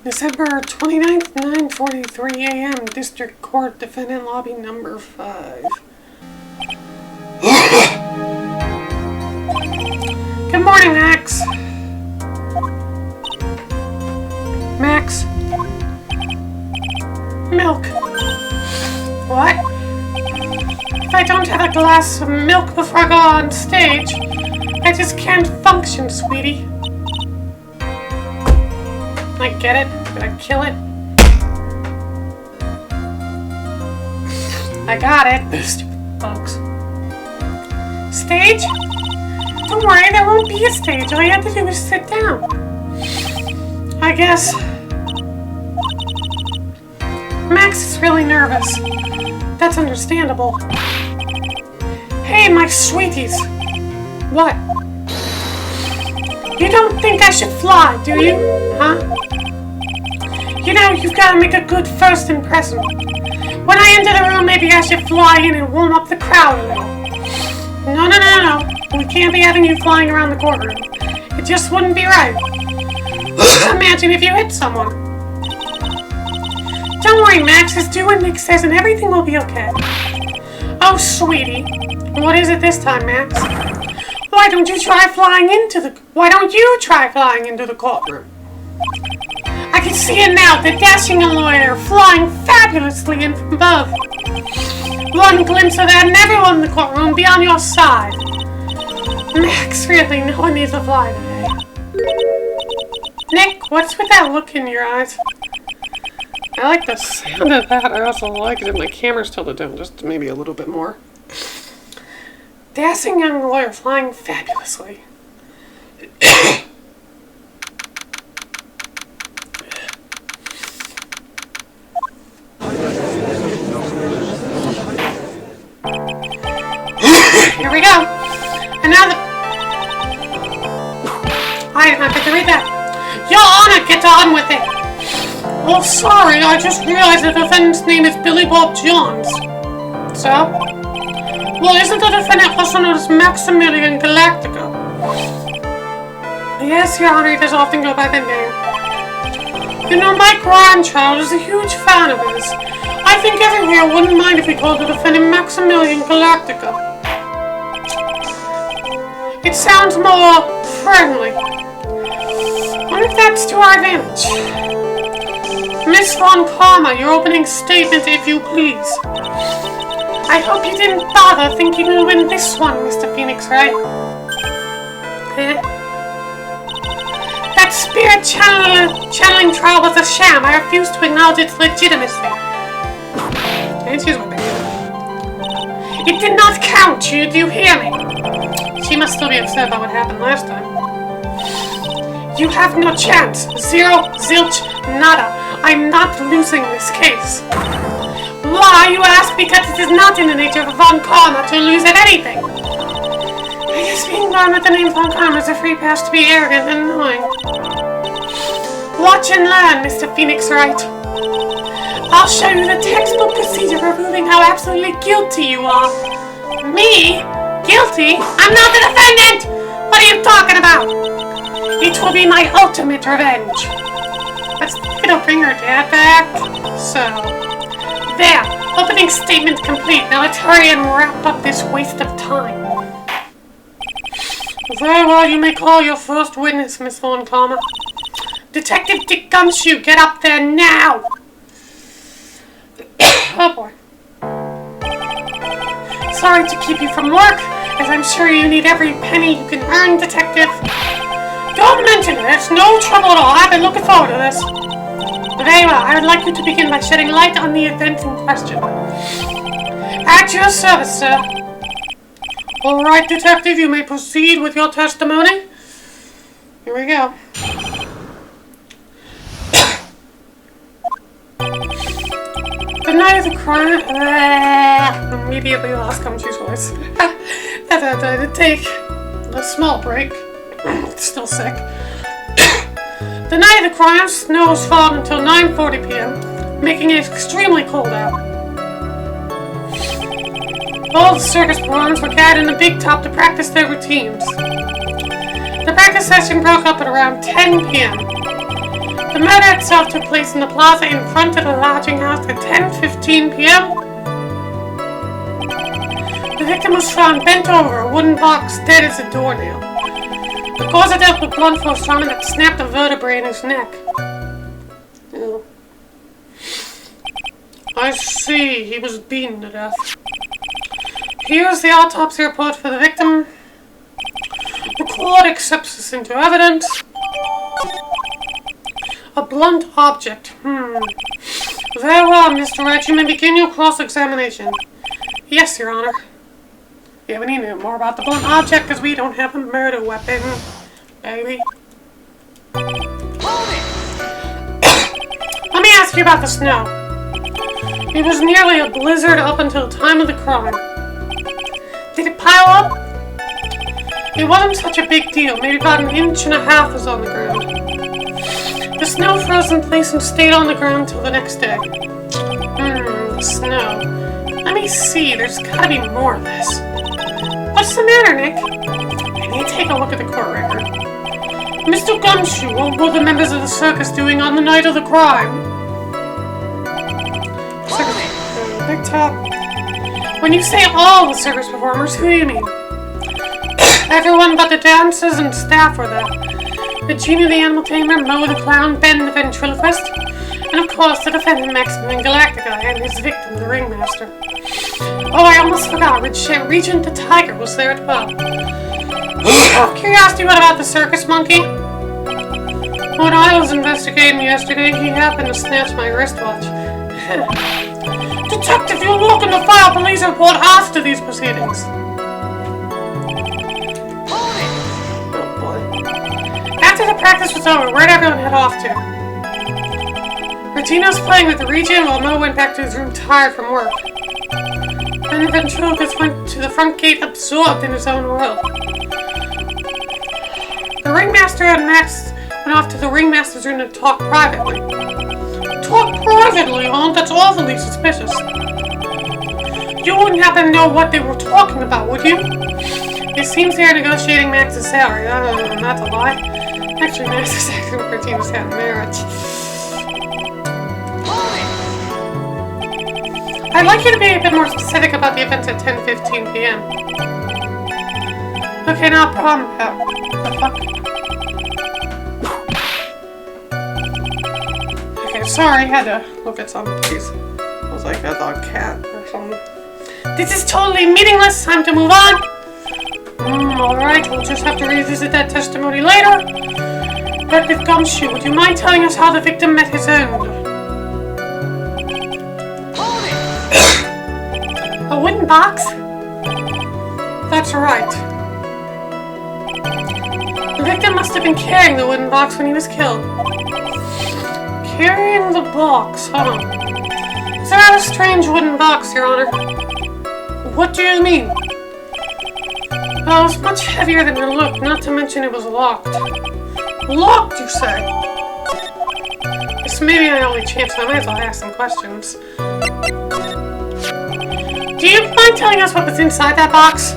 December 29th, 9:43 a.m. District Court, Defendant Lobby number 5. Good morning, Max. Max. Milk. What? If I don't have a glass of milk before I go on stage, I just can't function, sweetie. I get it. Did I kill it? I got it. Stupid bugs. Stage? Don't worry, there won't be a stage. All you have to do is sit down. I guess. Max is really nervous. That's understandable. Hey, my sweeties. What? You don't think I should fly, do you? Huh? You know, you've got to make a good first impression. When I enter the room, maybe I should fly in and warm up the crowd a little. No. We can't be having you flying around the courtroom. It just wouldn't be right. Imagine if you hit someone. Don't worry, Max is doing Nick says and everything will be okay. Oh, sweetie. What is it this time, Max? Why don't you try flying into the courtroom? I can see it now, the dashing lawyer flying fabulously in from above. One glimpse of that and everyone in the courtroom will be on your side. Max, really, no one needs to fly today. Nick, what's with that look in your eyes? I like the sound of that. I also like it if my camera's tilted down just maybe a little bit more. Dashing young lawyer flying fabulously. Here we go. And now I didn't have to read that. Your Honor, get on with it. Oh, sorry, I just realized the defendant's name is Billy Bob Johns. So? Well, isn't the defendant also known as Maximilian Galactica? Yes, Your Honor, he does often go by the name. You know, my grandchild is a huge fan of his. I think everyone here wouldn't mind if we called the defendant Maximilian Galactica. It sounds more friendly. What if that's to our advantage? Miss Von Karma, your opening statement, if you please. I hope you didn't bother thinking you would win this one, Mr. Phoenix, right? That spirit channeling trial was a sham. I refuse to acknowledge its legitimacy. Excuse me. It did not count, do you hear me? She must still be upset about what happened last time. You have no chance. Zero, zilch, nada. I'm not losing this case. Why, you ask? Because it is not in the nature of Von Karma to lose at anything. I guess being born with the name Von Karma is a free pass to be arrogant and annoying. Watch and learn, Mr. Phoenix Wright. I'll show you the textbook procedure for proving how absolutely guilty you are. Me? Guilty? I'm not the defendant! What are you talking about? It will be my ultimate revenge. Let's bring her dad back. So, there. Opening statement complete. Now let's hurry and wrap up this waste of time. Very well, you may call your first witness, Miss Von Karma. Detective Dick Gumshoe, get up there now! Oh boy. Sorry to keep you from work, as I'm sure you need every penny you can earn, Detective. Don't mention it, it's no trouble at all. I've been looking forward to this. Very well, I would like you to begin by shedding light on the event in question. At your service, sir. All right, Detective, you may proceed with your testimony. Here we go. The night of the crime... immediately lost Gumshoe's voice. Had to take a small break. Still sick. The night of the crime, snow was falling until 9:40 p.m., making it extremely cold out. All the circus performers were gathered in the big top to practice their routines. The practice session broke up at around 10 p.m. The murder itself took place in the plaza in front of the lodging house at 10:15 p.m. The victim was found bent over a wooden box, dead as a doornail. The cause of death was blunt force trauma that snapped a vertebrae in his neck. Ew. I see, he was beaten to death. Here's the autopsy report for the victim. The court accepts this into evidence. A blunt object. Very well, Mr. Wright, you may begin your cross-examination. Yes, Your Honor. Yeah, we need to know more about the blunt object because we don't have a murder weapon, baby. Let me ask you about the snow. It was nearly a blizzard up until the time of the crime. Did it pile up? It wasn't such a big deal. Maybe about 1.5 inches was on the ground. The snow froze in place and stayed on the ground till the next day. The snow. Let me see. There's gotta be more of this. What's the matter, Nick? I need to take a look at the court record. Mr. Gumshoe, what were the members of the circus doing on the night of the crime? Big top. When you say all the circus performers, who do you mean? Everyone but the dancers and staff were there. The genie the animal tamer, Mo the clown, Ben the ventriloquist, and of course the defendant Maximum Galactica and his victim, the ringmaster. Oh, I almost forgot, Regent the tiger was there as well. Out of curiosity, what about the circus monkey? When I was investigating yesterday, he happened to snatch my wristwatch. Detective, you're welcome to file a police report after these proceedings. Oh boy. After the practice was over, where'd everyone head off to? Regina was playing with the Regent while Mo went back to his room tired from work. Then the ventriloquist went to the front gate absorbed in his own world. The ringmaster and Max went off to the ringmaster's room to talk privately. Talk privately, huh? That's awfully suspicious. You wouldn't happen to know what they were talking about, would you? It seems they are negotiating Max's salary. Not to lie. Actually, Max is acting with Regina's hand in marriage. I'd like you to be a bit more specific about the events at 10:15 p.m. Okay, now problem. The fuck? Okay, sorry, I had to look at some of these. I was like, that's a cat or something. This is totally meaningless. Time to move on. Alright, we'll just have to revisit that testimony later. Detective Gumshoe, would you mind telling us how the victim met his end? A wooden box? That's right. The victim must have been carrying the wooden box when he was killed. Carrying the box, huh? It's a rather strange wooden box, Your Honor. What do you mean? Well, it was much heavier than it looked, not to mention it was locked. Locked, you say? This may be my only chance, so I might as well ask some questions. Do you mind telling us what was inside that box?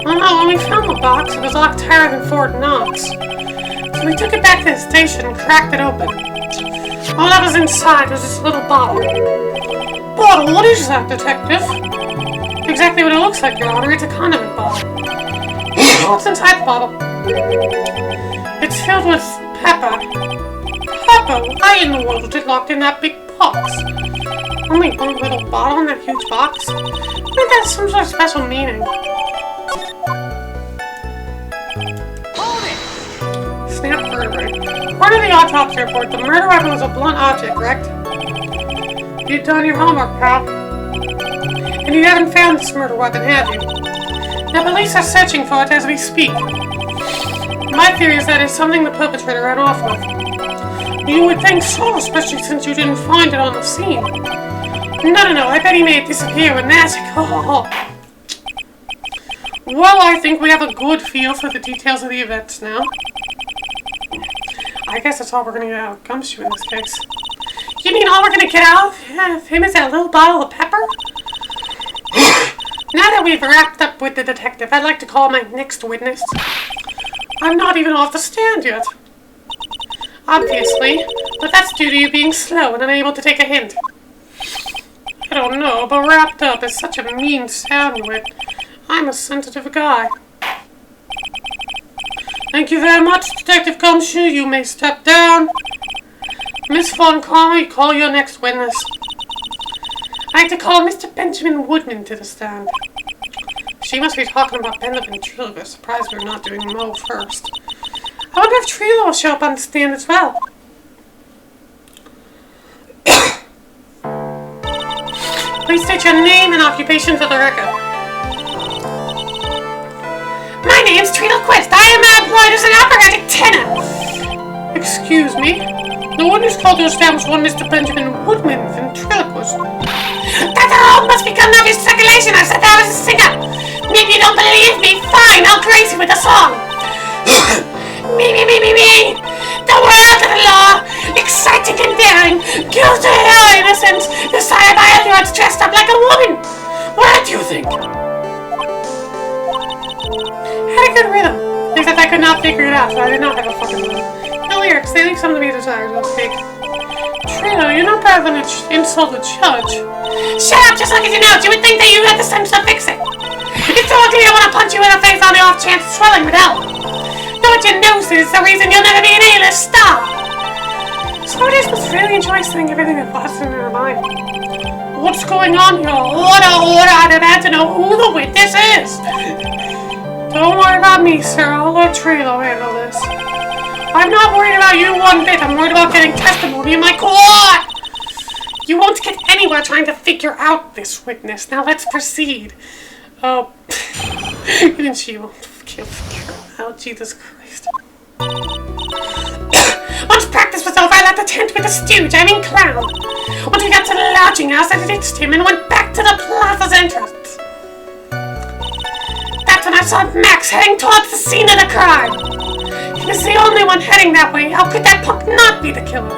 Well, no, when we found the box, it was locked higher than Fort Knox. So we took it back to the station and cracked it open. All that was inside was this little bottle. Bottle? What is that, Detective? Exactly what it looks like, Your Honor. It's a condiment bottle. What's inside the bottle? It's filled with pepper. Pepper? Why in the world was it locked in that big box? Only one little bottle in that huge box? I think that has some sort of special meaning. Snap vertebrae. According to the autopsy report, the murder weapon was a blunt object, correct? You've done your homework, pal. And you haven't found this murder weapon, have you? The police are searching for it as we speak. My theory is that it's something the perpetrator ran off with. You would think so, especially since you didn't find it on the scene. No, I bet he made it disappear with magic. Well, I think we have a good feel for the details of the events now. I guess that's all we're gonna get out of Gumshoe in this case. You mean all we're gonna get out of him is that little bottle of pepper? Now that we've wrapped up with the detective, I'd like to call my next witness. I'm not even off the stand yet. Obviously, but that's due to you being slow and unable to take a hint. I don't know, but wrapped up is such a mean sound to it. I'm a sensitive guy. Thank you very much, Detective Gumshoe. You may step down. Miss Von Connery, call your next witness. I'd like to call Mr. Benjamin Woodman to the stand. She must be talking about Ben and Trilo. Surprised we're not doing Mo first. I wonder if Trilo will show up on the stand as well. Please state your name and occupation for the record. My name's Trilo Quist. I am employed as an operatic tenor. Excuse me? No one is called to establish one Mr. Benjamin Woodman and Ventriloquist. That all must become obvious circulation. I said I was a singer. Maybe you don't believe me. Fine, I'll grace you with a song. Me. The world of the law. Exciting and daring. Guilty or innocent. Decided by everyone's dressed up like a woman. What do you think? Had a good rhythm. Except I could not figure it out, so I did not have a fucking rhythm. The lyrics, they leave something to be desired, so to speak. Trilo, you're not better than an insulted judge. Shut up, just look at your notes. You would think that you had the sense to fix it. It's so ugly I want to punch you in the face on the off chance of swelling with hell. Know what your nose is, the reason you'll never be an A-list star. Somebody must really enjoy saying everything that passes in their mind. What's going on here? Order, I demand to know who the witness is. Don't worry about me, sir. I'll let Trilo handle this. I'm not worried about you one bit. I'm worried about getting testimony in my court. You won't get anywhere trying to figure out this witness. Now let's proceed. Oh, even she won't figure out. Jesus Christ. Once practice was over, I left the tent with the stooge, clown. Once we got to the lodging house, I ditched him and went back to the plaza's entrance. That's when I saw Max heading towards the scene of the crime. He was the only one heading that way. How could that punk not be the killer?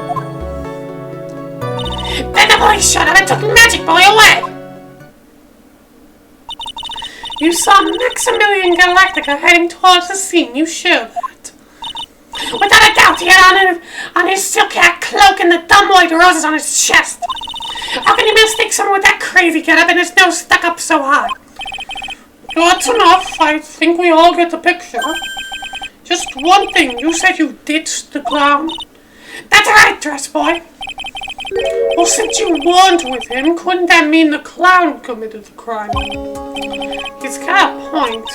Then the police showed up and took Magic Boy away. You saw Maximilian Galactica heading towards the scene. You sure of that? Without a doubt, he had on his silk hat, cloak, and the dumb white roses on his chest. How can you mistake someone with that crazy getup and his nose stuck up so high? That's enough. I think we all get the picture. Just one thing. You said you ditched the clown. That's right, dress boy. Well, since you weren't with him, couldn't that mean the clown committed the crime? He's got a point.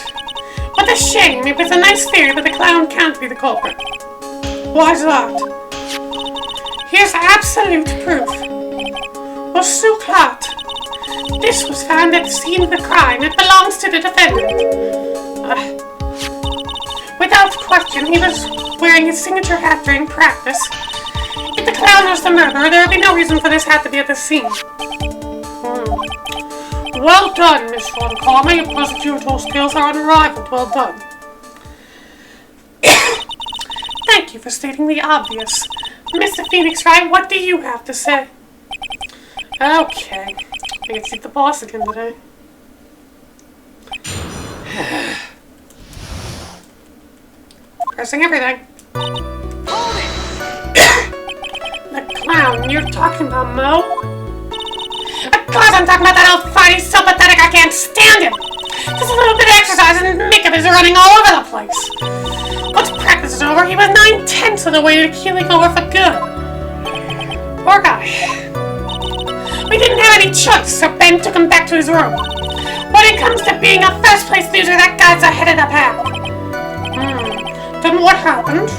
What a shame. It was a nice theory, but the clown can't be the culprit. Why's that? Here's absolute proof. A silk hat. This was found at the scene of the crime. It belongs to the defendant. Without question, he was wearing his signature hat during practice. If the clown was the murderer, there would be no reason for this hat to be at the scene. Well done, Miss Von Karma. Your prosecutorial skills are unrivaled. Well done. Thank you for stating the obvious. Mr. Phoenix Wright, what do you have to say? Okay. I can see the boss again today. Pressing everything. The clown, you're talking about Mo? Of course I'm talking about that old fart. He's so pathetic I can't stand him. Just a little bit of exercise and makeup is running all over the place. Once practice is over, he was 9/10 of the way to keeling over for good. Poor guy. We didn't have any choice, so Ben took him back to his room. When it comes to being a first-place loser, that guy's ahead of the pack. Then what happened?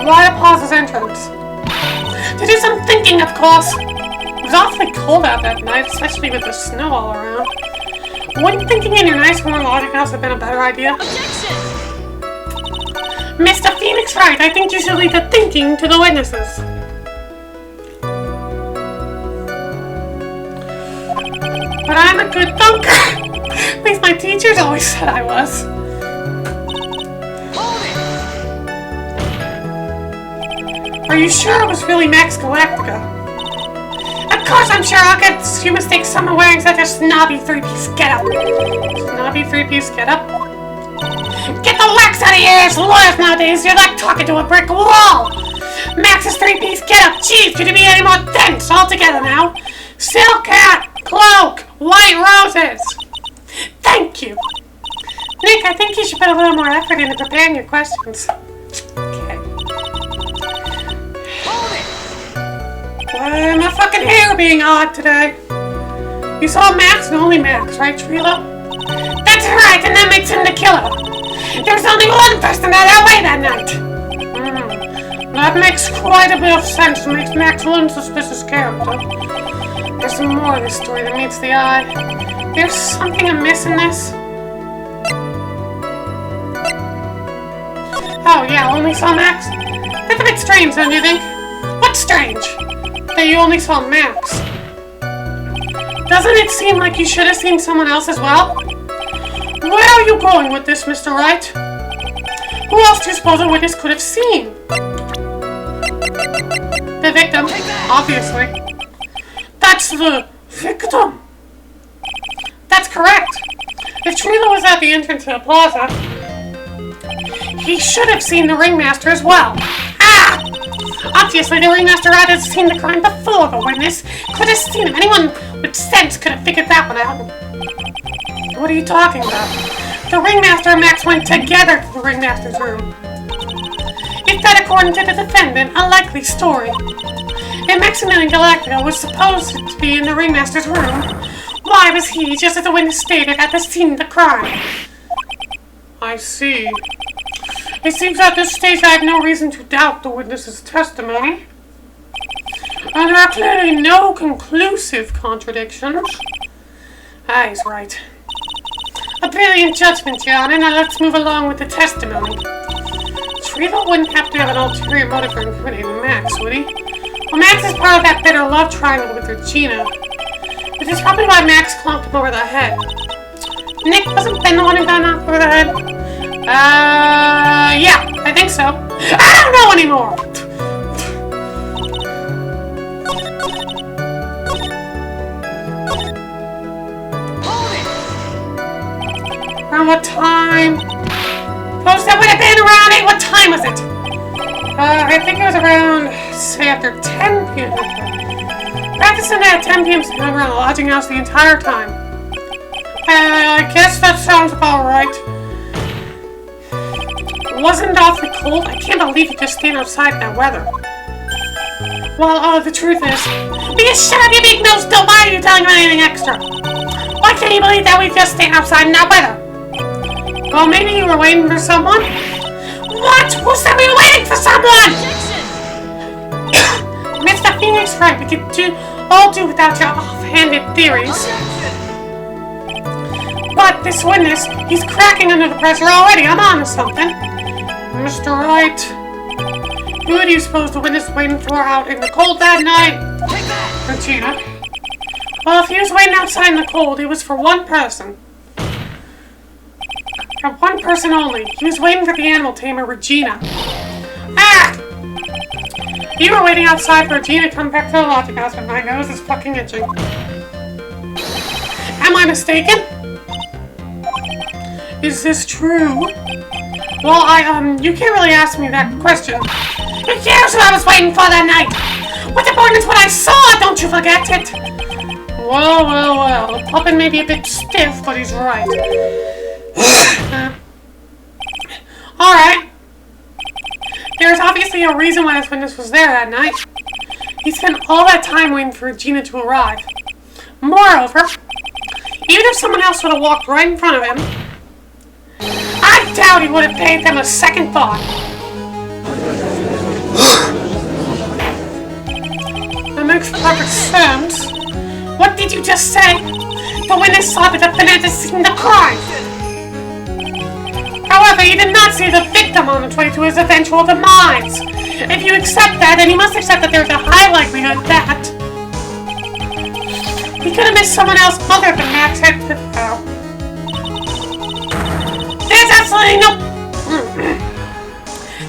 Why a plaza's entrance? To do some thinking, of course. It was awfully cold out that night, especially with the snow all around. Wouldn't thinking in your nice warm lodging house have been a better idea? Objection! Mr. Phoenix Wright, I think you should leave the thinking to the witnesses. But I'm a good thunker. At least my teachers always said I was. Are you sure it was really Max Galactica? Of course I'm sure. I'll get you mistake someone wearing such a snobby three-piece getup. Snobby three-piece getup? Get the wax Max out of your ears, lawyers nowadays, you're like talking to a brick wall. Max's three-piece get-up, jeez, could you be any more dense altogether now? Silk hat, cloak, white roses. Thank you. Nick, I think you should put a little more effort into preparing your questions. Okay. Why am I fucking hair being odd today? You saw Max and only Max, right, Trilo? That's right, and that makes him the killer. There was only one person that way that night. That makes quite a bit of sense. It makes Max one suspicious character. There's some more in this story that meets the eye. There's something amiss in this. Oh yeah, only saw Max? That's a bit strange, don't you think? What's strange? That you only saw Max. Doesn't it seem like you should have seen someone else as well? Where are you going with this, Mr. Wright? Who else do you suppose a witness could have seen? The victim, obviously. That's the victim. That's correct. If Trilo was at the entrance to the plaza, he should have seen the ringmaster as well. Ah! Obviously, the ringmaster had seen the crime before the witness could have seen him. Anyone with sense could have figured that one out. What are you talking about? The ringmaster and Max went together to the ringmaster's room. Is that, according to the defendant, a likely story? If Maximilian Galactica was supposed to be in the ringmaster's room, why was he, just as the witness stated, at the scene of the crime? I see. It seems at this stage I have no reason to doubt the witness's testimony. And there are clearly no conclusive contradictions. Ah, he's right. A brilliant judgment, Your Honor. Now let's move along with the testimony. Trilo wouldn't have to have an ulterior motive for incriminating Max, would he? Well, Max is part of that bitter love triangle with Regina, which is probably why Max clunked him over the head. Nick, wasn't Ben the one who got knocked over the head? Yeah, I think so. I don't know anymore! Around what time? Suppose that would have been around 8. What time was it? I think it was around, say, after 10 p.m. Practicing at 10 p.m. around the lodging house the entire time. I guess that sounds about right. Wasn't it awfully cold? I can't believe you just stayed outside in that weather. Well, the truth is... Will you shut up, you big nose dope? Why are you telling me anything extra? Why can't you believe that we just stayed outside in that weather? Well, maybe you were waiting for someone? What? Who said we were waiting for someone? Mr. Phoenix, right, we could all do without your off-handed theories. But this witness, he's cracking under the pressure already. I'm on to something. Mr. Wright, who do you suppose the witness was waiting for out in the cold that night? Regina. Well, if he was waiting outside in the cold, it was for one person. For one person only. He was waiting for the animal tamer, Regina. Ah! You were waiting outside for Regina to come back to the lodging house, but my nose is fucking itching. Am I mistaken? Is this true? Well, you can't really ask me that question. Who cares what I was waiting for that night? What's important is what I saw, don't you forget it! Well, the puppet may be a bit stiff, but he's right. Alright. There's obviously a reason why this witness was there that night. He spent all that time waiting for Regina to arrive. Moreover, even if someone else would have walked right in front of him, I doubt he would have paid them a second thought. That makes perfect sense. What did you just say? The witness saw the defendant has seen the crime. However, he did not see the victim on its way to his eventual demise. If you accept that, then you must accept that there's a high likelihood that he could have missed someone else other than Max had to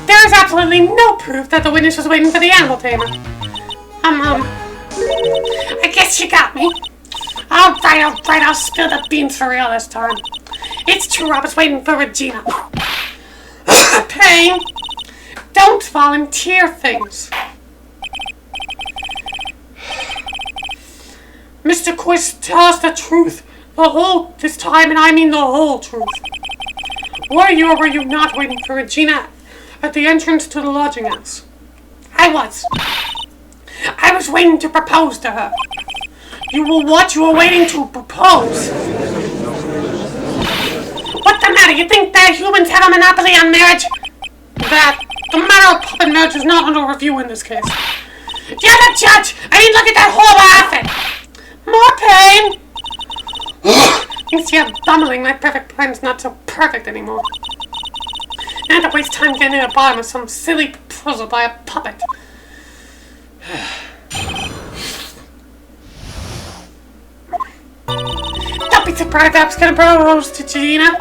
There is absolutely no proof that the witness was waiting for the animal tamer. I guess you got me. Alright, I'll spill the beans for real this time. It's true, I was waiting for Regina. Pain! Don't volunteer things. Mr. Quiz, tell us the truth. This time, and I mean the whole truth. Were you or were you not waiting for Regina at the entrance to the lodging house? I was. I was waiting to propose to her. You were what? You were waiting to propose? What's the matter? You think that humans have a monopoly on marriage? The matter of puppet marriage is not under review in this case. You're the judge! I mean, look at that horrible outfit! More pain! You see, I'm bumbling. My perfect plan's not so perfect anymore. I had to waste time getting to the bottom of some silly proposal by a puppet. Don't be surprised I was gonna propose to Regina.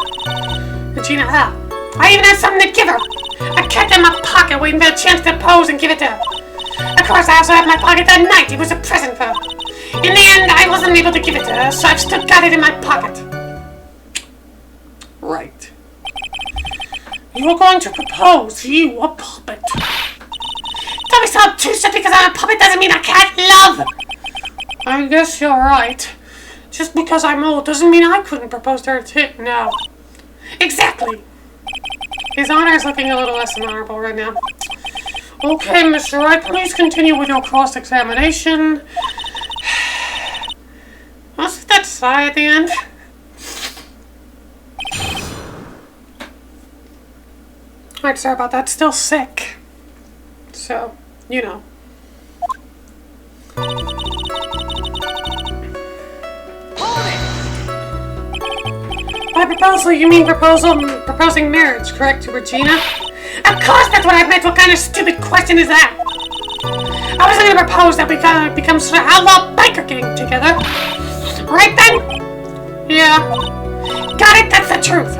Regina, I even have something to give her. I kept it in my pocket waiting for a chance to pose and give it to her. Of course, I also had my pocket that night. It was a present for her. In the end, I wasn't able to give it to her, so I've still got it in my pocket. Right. You were going to propose, you a puppet. Don't be so obtuse. Just because I'm a puppet doesn't mean I can't love. I guess you're right. Just because I'm old doesn't mean I couldn't propose to her too. No. Exactly. His honor is looking a little less than honorable right now. Okay, Mr. Wright, please continue with your cross-examination. What's that sigh at the end? Alright, sorry about that. Still sick. So, you know. By proposal, you mean proposing marriage, correct, to Regina? Of course, that's what I meant. What kind of stupid question is that? I wasn't going to propose that we gotta become sort of outlaw biker gang together. Right then? Yeah. Got it, that's the truth.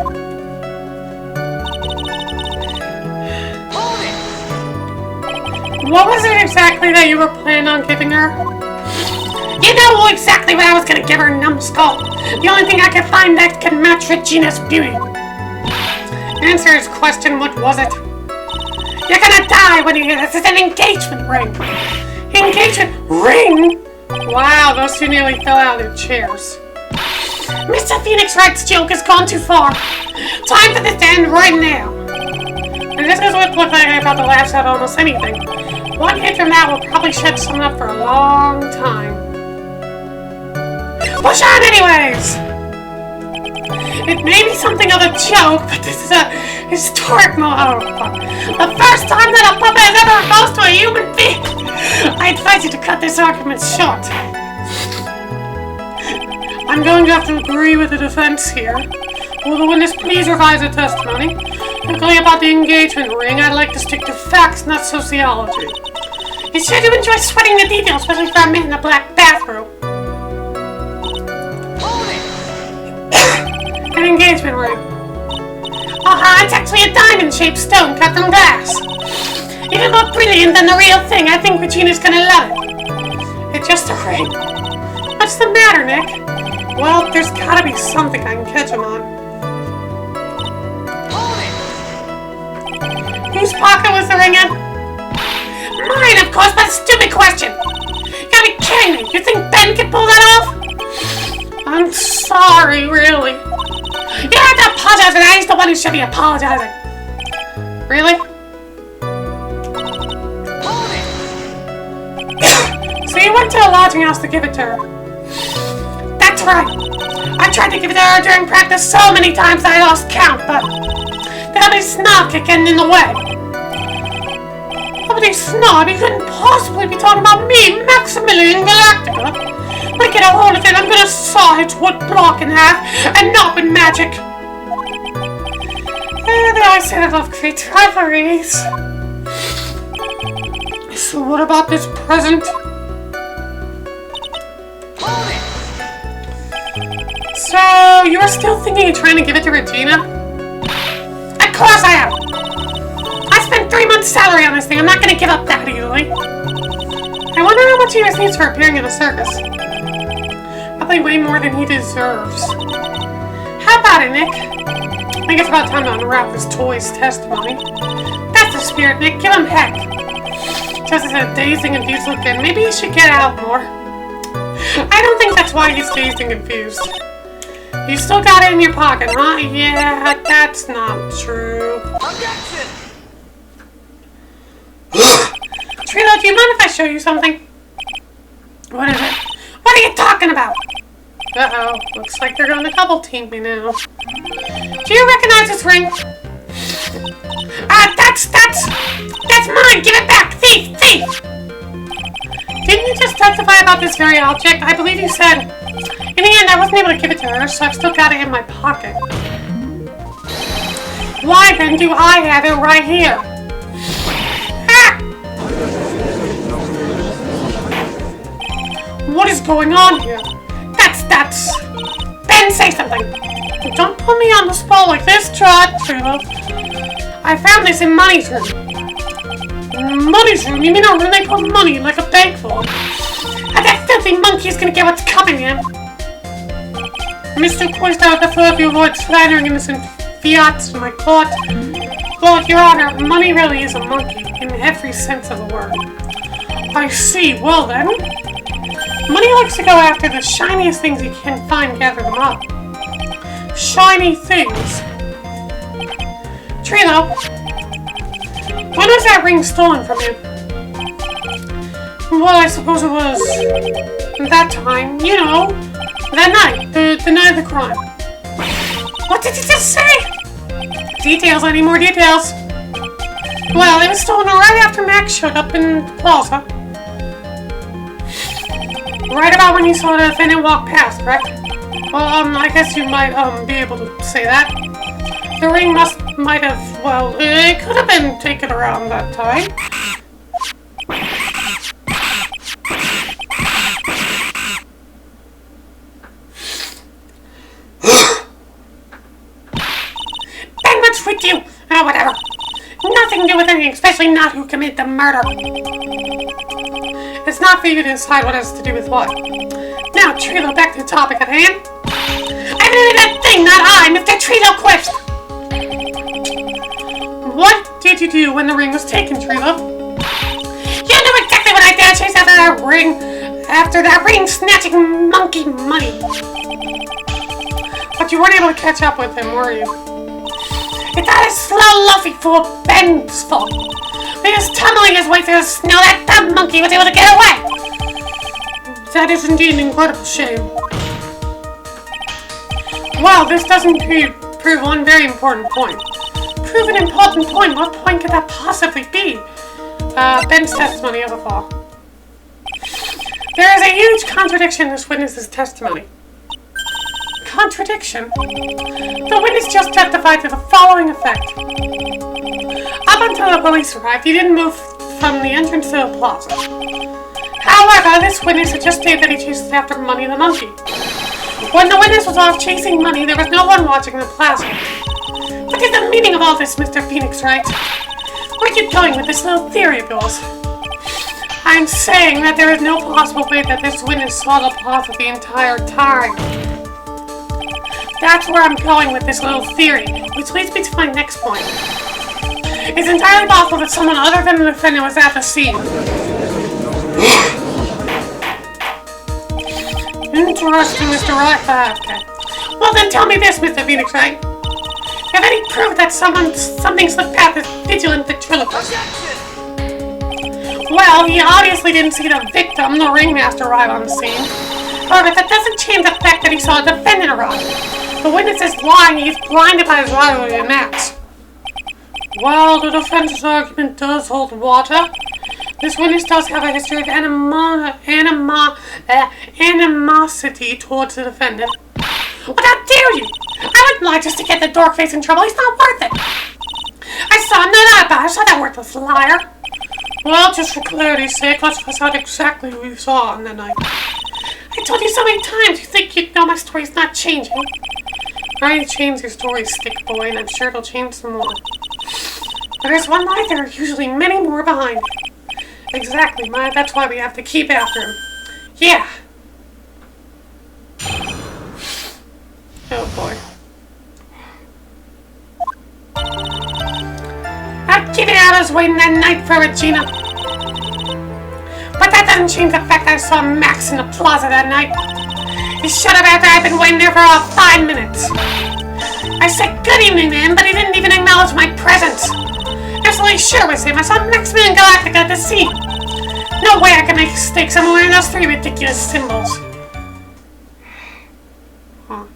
What was it exactly that you were planning on giving her? You know exactly what I was going to give her, numbskull. The only thing I could find that could match Regina's beauty. Answer his question, what was it? You're gonna die when you hear this. It's an engagement ring. Engagement ring? Wow, those two nearly fell out of their chairs. Mr. Phoenix Wright's joke has gone too far. Time for this to end right now. And this is what looked like I'm about to laugh at almost anything. One hit from that will probably shut someone up for a long time. Push on anyways! It may be something of a joke, but this is a historic moment. The first time that a puppet has ever proposed to a human being. I advise you to cut this argument short. I'm going to have to agree with the defense here. Will the witness please revise the testimony? Quickly about the engagement ring, I'd like to stick to facts, not sociology. You sure do enjoy sweating the details, especially for a man in a black bathrobe. An engagement ring. It's actually a diamond-shaped stone cut from glass. Even more brilliant than the real thing. I think Regina's gonna love it. It's just a ring. What's the matter, Nick? Well, there's gotta be something I can catch him on. Whose pocket was the ring in? Mine, of course, but a stupid question. You gotta be kidding me. You think Ben can pull that off? I'm sorry, really. You don't have to apologize, and he's the one who should be apologizing. Really? So you went to the lodging house to give it to her? That's right. I tried to give it to her during practice so many times that I lost count, but the ugly snob kept getting in the way. Ugly snob? You couldn't possibly be talking about me, Maximilian Galactica. When I get a hold of it, I'm gonna saw its wood block in half, and not with magic. They always say I love great rivalries. So what about this present? So, you're still thinking of trying to give it to Regina? Of course I am! I spent 3 months' salary on this thing. I'm not gonna give up that easily. I wonder how much he receives for appearing in a circus. Probably way more than he deserves. How about it, Nick? I think it's about time to unwrap this toy's testimony. That's the spirit, Nick. Give him heck. Just as a dazed and confused look in, maybe he should get out more. I don't think that's why he's dazed and confused. You still got it in your pocket, huh? Yeah, that's not true. Objection! Trilo, do you mind if I show you something? What is it? What are you talking about? Uh-oh, looks like they're going to double team me now. Do you recognize this ring? That's mine! Give it back! Thief! Thief! Didn't you just testify about this very object? I believe you said. In the end, I wasn't able to give it to her, so I've still got it in my pocket. Why then do I have it right here? Ah! What is going on here? That's... Ben, say something! Don't put me on the spot like this, Trilo. I found this in Money's room. Money's room? You mean a room they put money in, like a bank vault? And that filthy monkey is gonna get what's coming to him. Mr. Quist, I would prefer if you avoid slandering innocent fiats in my court. Well, Your Honor, Money really is a monkey, in every sense of the word. I see. Well then... Money likes to go after the shiniest things he can find, gather them up. Shiny things. Trilo, when was that ring stolen from you? Well, I suppose it was that time, you know, that night, the night of the crime. What did you just say? Details, I need more details. Well, it was stolen right after Max showed up in the plaza. Right about when you saw the defendant walk past, correct? Well, I guess you might, be able to say that. The ring might have, well, it could have been taken around that time. Ben, what's with you? Oh, whatever. Nothing to do with anything, especially not who committed the murder. It's not for you to decide what has to do with what. Now, Trilo, back to the topic at hand. I mean that thing, not I, Mr. Trilo Quist! What did you do when the ring was taken, Trilo? You know exactly what I did! Chase after that ring snatching monkey money. But you weren't able to catch up with him, were you? It's not a slow, luffy fool Ben's fault. He was tumbling his way through the snow. That dumb monkey was able to get away. That is indeed an incredible shame. Well, this doesn't prove one very important point. Prove an important point? What point could that possibly be? Ben's testimony of a fall. There is a huge contradiction in this witness's testimony. Contradiction? The witness just testified to the following effect. Up until the police arrived, he didn't move from the entrance to the plaza. However, this witness had just stated that he chases after Money the monkey. When the witness was off chasing Money, there was no one watching the plaza. What is the meaning of all this, Mr. Phoenix Wright? Where are you going with this little theory of yours? I'm saying that there is no possible way that this witness saw the plaza the entire time. That's where I'm going with this little theory, which leads me to my next point. It's entirely possible that someone other than the defendant was at the scene. Interesting, Mr. Wright. Okay. Well then tell me this, Mr. Phoenix Wright. You have any proof that something slipped past this vigilant ventriloquist? Well, he obviously didn't see the victim, the ringmaster, arrive on the scene. However, that doesn't change the fact that he saw a defendant arrive. The witness is lying. He's blinded by his rivalry and Max. Well, the defense's argument does hold water. This witness does have a history of animosity towards the defendant. Well, how dare you! I wouldn't lie just to get the dork face in trouble. He's not worth it. I saw none of that. I saw that worthless liar. Well, just for clarity's sake, let's find out exactly who you saw on that night. I told you so many times. You think you'd know my story's not changing. I changed your story, stick boy, and I'm sure it'll change some more. But there's one lie, there are usually many more behind it. Exactly, Maya. That's why we have to keep after him. Yeah. Oh boy. I was waiting that night for Regina. But that doesn't change the fact that I saw Max in the plaza that night. He showed up after I'd been waiting there for all 5 minutes. I said good evening to him, but he didn't even acknowledge my presence. Absolutely sure it was him. I saw Maximilian Galactica at the sea. No way I could make mistakes. I'm wearing those 3 ridiculous symbols. Huh.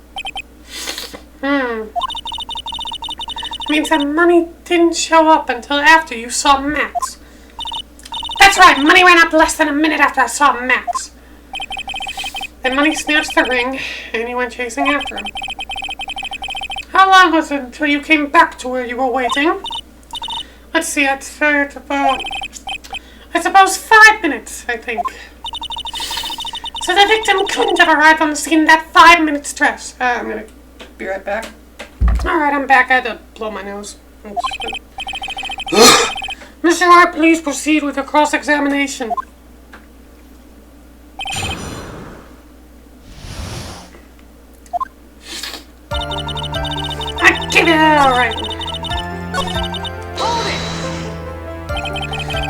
Means that money didn't show up until after you saw Max. That's right, money ran up less than a minute after I saw Max. Then money snatched the ring, and he went chasing after him. How long was it until you came back to where you were waiting? Let's see, I suppose 5 minutes, I think. So the victim couldn't have arrived on the scene in that 5-minute stretch. I'm gonna be right back. Alright, I'm back. I had to blow my nose. Mr. Wright, please proceed with the cross-examination. I give it alright.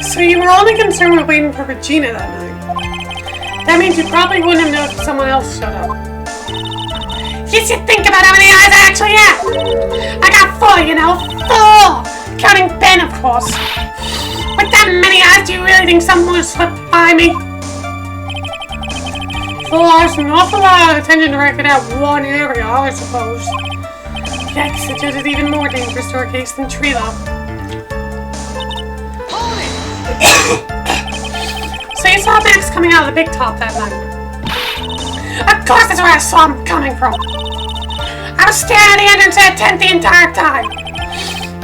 So you were only concerned with waiting for Regina that night. That means you probably wouldn't have noticed if someone else showed up. You should think about how many eyes I actually have. I got 4, you know, 4! Counting Ben, of course. With that many eyes, do you really think someone would slip by me? 4 is an awful lot of attention directed at one area, I suppose. Yikes, it is even more dangerous to our case than Trilo. So you saw Max coming out of the big top that night. Of course that's where I saw him coming from. I was staring at the entrance at 10th the entire time.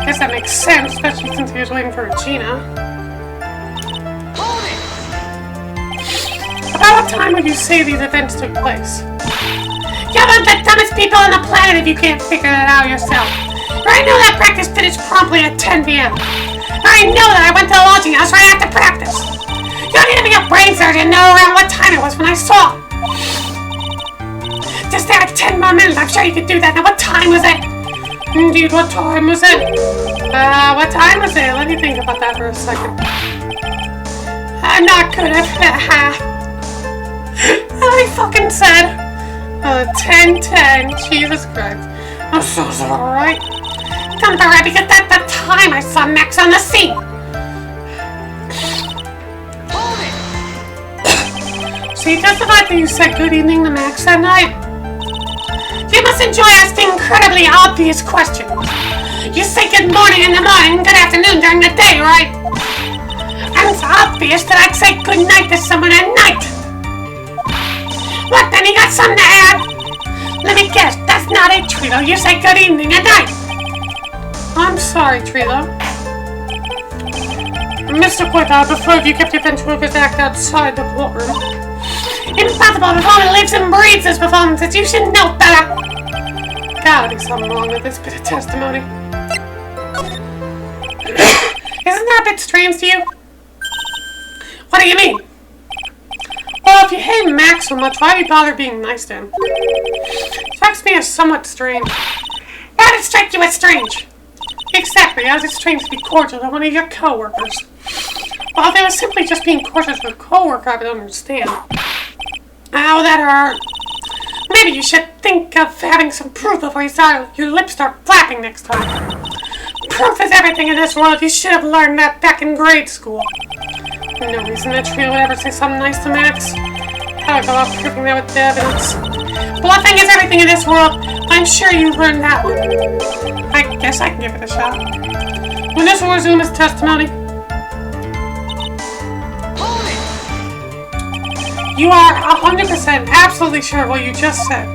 Guess that makes sense, especially since he was waiting for Regina. About what time would you say these events took place? You're one of the dumbest people on the planet if you can't figure that out yourself. But I know that practice finished promptly at 10 p.m. I know that I went to the lodging house right after practice. You don't need to be a brain surgeon to know around what time it was when I saw him. Just add 10 more minutes, I'm sure you could do that. Now what time was it? Indeed, what time was it? What time was it? Let me think about that for a second. I'm not good at that. I fucking said 10:10. Jesus Christ. Oh, sounds alright. Sounds alright because that's the time I saw Max on the scene. So you testified that you said good evening to Max that night? You must enjoy asking incredibly obvious questions. You say good morning in the morning, good afternoon during the day, right? And it's obvious that I'd say good night to someone at night. What, then you got something to add? Let me guess, that's not it, Trilo. You say good evening at night. I'm sorry, Trilo. Mr. Quick, I prefer if you kept your ventriloquist act outside the courtroom. Impossible! The woman lives and breathes this performances. You should know better. Gotta be something wrong with this bit of testimony. Isn't that a bit strange to you? What do you mean? Well, if you hate Max so much, why do you bother being nice to him? Strikes me as somewhat strange. Why did it strike you as strange? Exactly, how is it strange to be cordial to one of your co-workers? Well, if it was simply just being cordial to a co-worker, I would understand. Ow, that hurt. Maybe you should think of having some proof before your lips start flapping next time. Proof is everything in this world. You should have learned that back in grade school. No reason that Trilo would ever say something nice to Max. How to go about proving that with the evidence. Bluffing is everything in this world. I'm sure you learned that one. I guess I can give it a shot. When this will resume his testimony. You are 100% absolutely sure of what you just said.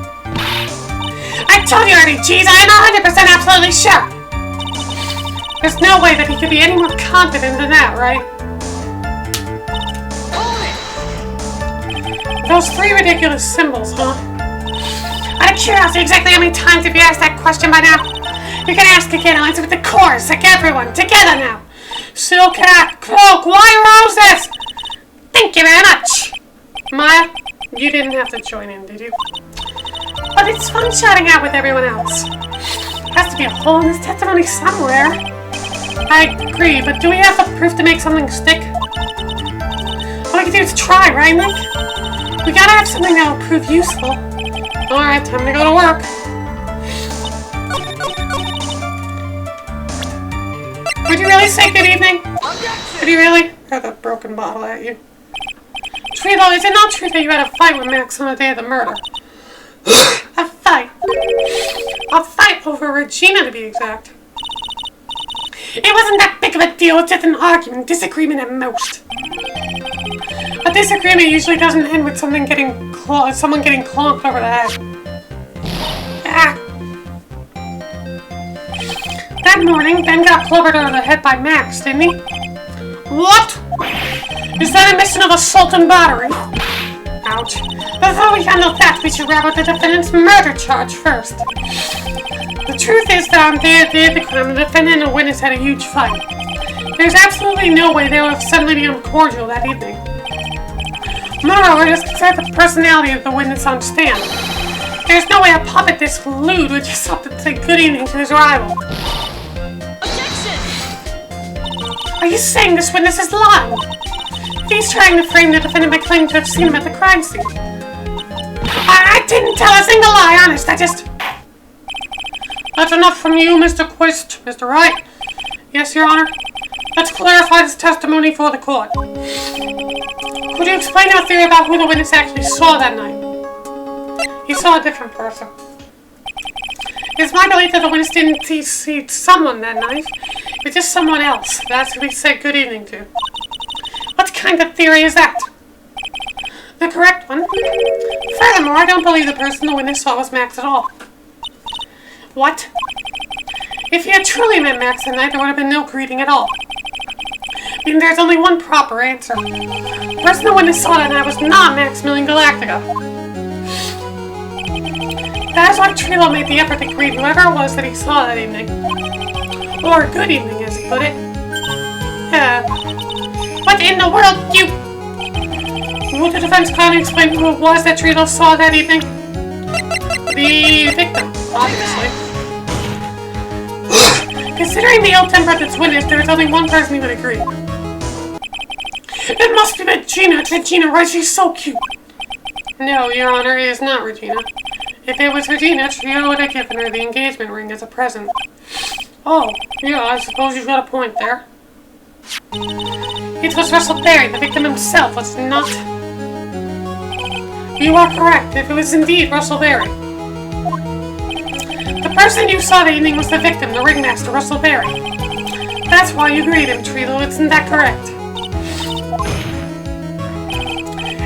I told you already, jeez, I am 100% absolutely sure. There's no way that he could be any more confident than that, right? Those 3 ridiculous symbols, huh? Out of curiosity, exactly how many times have you asked that question by now? You can ask again, I'll answer with the chorus, like everyone, together now. Silk hat, cloak, white roses! Thank you very much! Maya, you didn't have to join in, did you? But it's fun shouting out with everyone else. Has to be a hole in this testimony somewhere. I agree, but do we have the proof to make something stick? All we can do is try, right, Nick? We gotta have something that will prove useful. Alright, time to go to work. Would you really say good evening? Would you really? Throw that broken bottle at you. Trilo, is it not true that you had a fight with Max on the day of the murder? A fight? A fight over Regina, to be exact. It wasn't that big of a deal, just an argument, disagreement at most. A disagreement usually doesn't end with someone getting clonked over the head. Ah. That morning, Ben got clobbered over the head by Max, didn't he? What? Is that a mission of assault and battery? Ouch. Before we handle that, we should wrap up the defendant's murder charge first. The truth is that on the day of the crime, the defendant and a witness had a huge fight. There's absolutely no way they would have suddenly become cordial that evening. Moreover, just consider the personality of the witness on stand. There's no way a puppet this lewd would just stop to say good evening to his rival. Objection! Are you saying this witness is lying? If he's trying to frame the defendant by claiming to have seen him at the crime scene. I didn't tell a single lie, honest, That's enough from you, Mr. Quist. Mr. Wright? Yes, Your Honor? Let's clarify this testimony for the court. Could you explain your theory about who the witness actually saw that night? He saw a different person. It's my belief that the witness didn't see someone that night. It's just someone else. That's who he said good evening to. What kind of theory is that? The correct one. Furthermore, I don't believe the person the witness saw was Max at all. What? If he had truly met Max that night, there would have been no greeting at all. I mean, there's only one proper answer. The person the witness saw that night was not Maximilian Galactica. That is why Trilo made the effort to greet whoever it was that he saw that evening. Or good evening, as he put it. What in the world, you... Would the defense kindly explain who it was that Trilo saw that evening? The victim, obviously. Considering the ill temper of its witness, there is only one person who would agree. It must be Regina. It's Regina, right? She's so cute. No, Your Honor, it is not Regina. If it was Regina, Trilo would have given her the engagement ring as a present. Oh, yeah, I suppose you've got a point there. It was Russell Berry, the victim himself, was it not? You are correct, if it was indeed Russell Berry. The person you saw that evening was the victim, the ringmaster, Russell Berry. That's why you greeted him, Trilo, isn't that correct?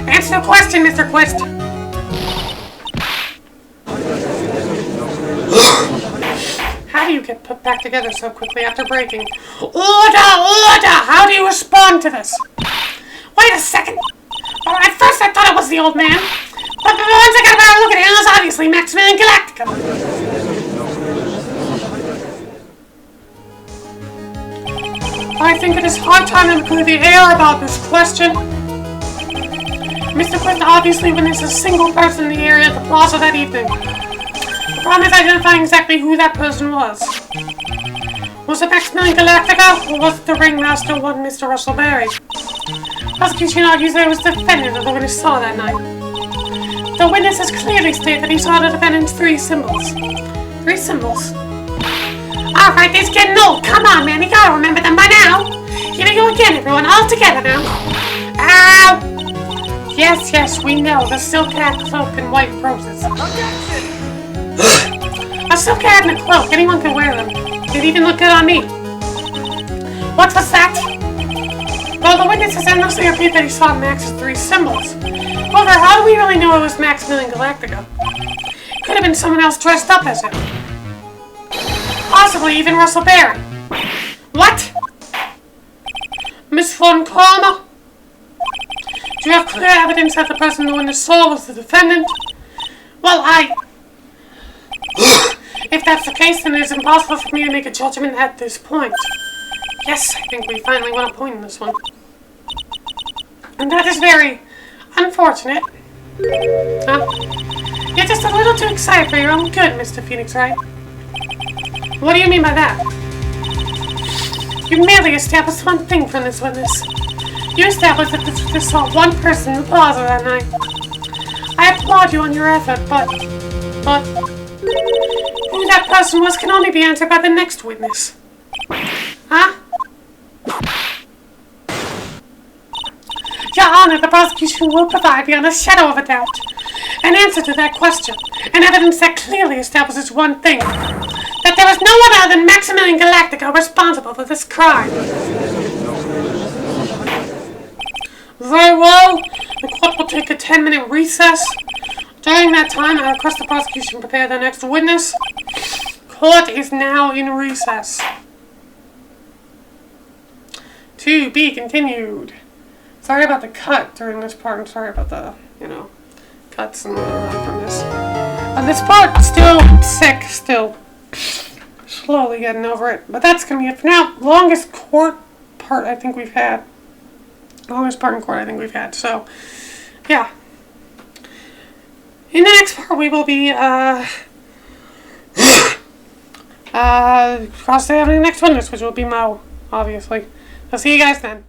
Answer the question, Mr. Quist. How do you get put back together so quickly after breaking? Order! Order! How do you respond to this? Wait a second! At first I thought it was the old man, but once I got a better look at it, it was obviously Maximilian Galactica. I think it is high time to clear the air about this question. Mr. Quist obviously witnessed a single person in the area at the plaza that evening. The problem is identifying exactly who that person was. Was it Maximilian Galactica, or was it the ringmaster one, Mr. Russell Berry? Prosecution argues that it was the defendant that the witness saw that night. The witnesses clearly state that he saw the defendant's 3 symbols. 3 symbols? Alright, it's getting old. Come on, man, you gotta remember them by now. Here we go again, everyone, all together now. Ow! Yes, we know, the silk hat, cloak, and white roses. A silk hat and a cloak, anyone can wear them. They'd even look good on me. What was that? Well, the witnesses endlessly repeat that he saw Max's 3 symbols. However, how do we really know it was Maximilian Galactica? It could have been someone else dressed up as him. Possibly even Russell Berry. What? Miss Von Karma? Do you have clear evidence that the person the witness saw was the defendant? Well, if that's the case, then it is impossible for me to make a judgment at this point. Yes, I think we finally won a point in this one. And that is very unfortunate. You're just a little too excited for your own good, Mr. Phoenix Wright. What do you mean by that? You merely established one thing from this witness. You established that this witness saw one person in the plaza that night. I applaud you on your effort, but who that person was can only be answered by the next witness. Huh? Your Honor, the prosecution will provide, beyond a shadow of a doubt, an answer to that question, and evidence that clearly establishes one thing: that there was no one other than Maximilian Galactica responsible for this crime. Very well. The court will take a 10-minute recess. During that time, I request the prosecution prepare the next witness. Court is now in recess. To be continued. Sorry about the cut during this part. I'm sorry about the, cuts and from this. This part, still sick, still slowly getting over it. But that's going to be it for now. Longest court part I think we've had. Longest part in court I think we've had. So, yeah. In the next part we will be, cross-examining the next witness, which will be Mo, obviously. I'll see you guys then.